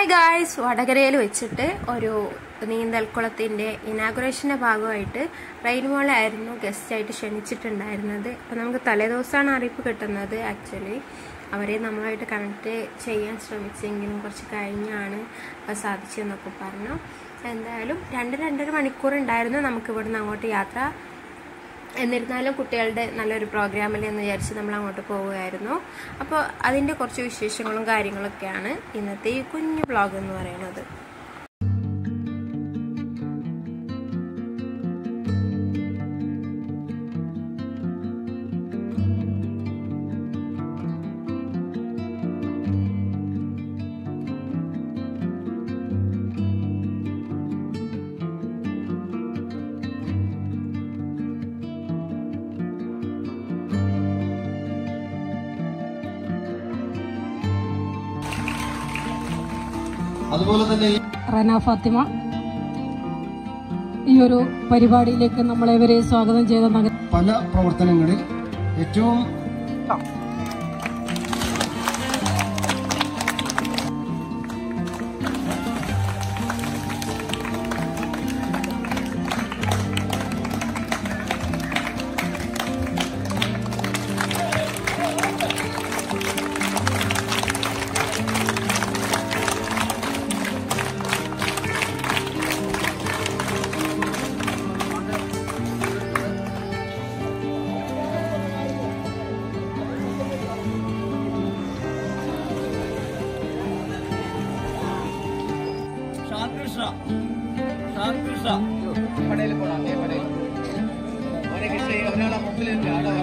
Hi guys, വടകരയിൽ വെച്ചിട്ട് ഒരു നീന്തൽക്കുളത്തിൻ്റെ ഇനാഗുറേഷൻ്റെ ഭാഗമായിട്ട് റെയിൻമോളെ ആയിരുന്നു ഗസ്റ്റായിട്ട് ക്ഷണിച്ചിട്ടുണ്ടായിരുന്നത്. അപ്പോൾ നമുക്ക് തലേദിവസമാണ് അറിയിപ്പ് കിട്ടുന്നത്. ആക്ച്വലി അവരെ നമ്മളുമായിട്ട് കണക്ട് ചെയ്യാൻ ശ്രമിച്ചെങ്കിലും കുറച്ച് കഴിഞ്ഞാണ് സാധിച്ചതെന്നൊക്കെ പറഞ്ഞു. എന്തായാലും 2-2.5 മണിക്കൂർ ഉണ്ടായിരുന്നു നമുക്ക് ഇവിടുന്ന് അങ്ങോട്ട് യാത്ര. എന്നിരുന്നാലും കുട്ടികളുടെ നല്ലൊരു പ്രോഗ്രാമല്ലേ എന്ന് വിചാരിച്ച് നമ്മൾ അങ്ങോട്ട് പോവുകയായിരുന്നു. അപ്പോൾ അതിൻ്റെ കുറച്ച് വിശേഷങ്ങളും കാര്യങ്ങളൊക്കെയാണ് ഇന്നത്തെ ഈ കുഞ്ഞു വ്ളോഗ് എന്ന് പറയുന്നത്. അതുപോലെ തന്നെ റന ഫാത്തിമ ഈ ഒരു പരിപാടിയിലേക്ക് നമ്മളേവരെ സ്വാഗതം ചെയ്ത പല പ്രവർത്തനങ്ങളിൽ ഏറ്റവും പടയിൽ പോണം. പടയിൽ ഒരേ കിട്ടി ഒരാളെ മുമ്പിൽ ഒരാളെ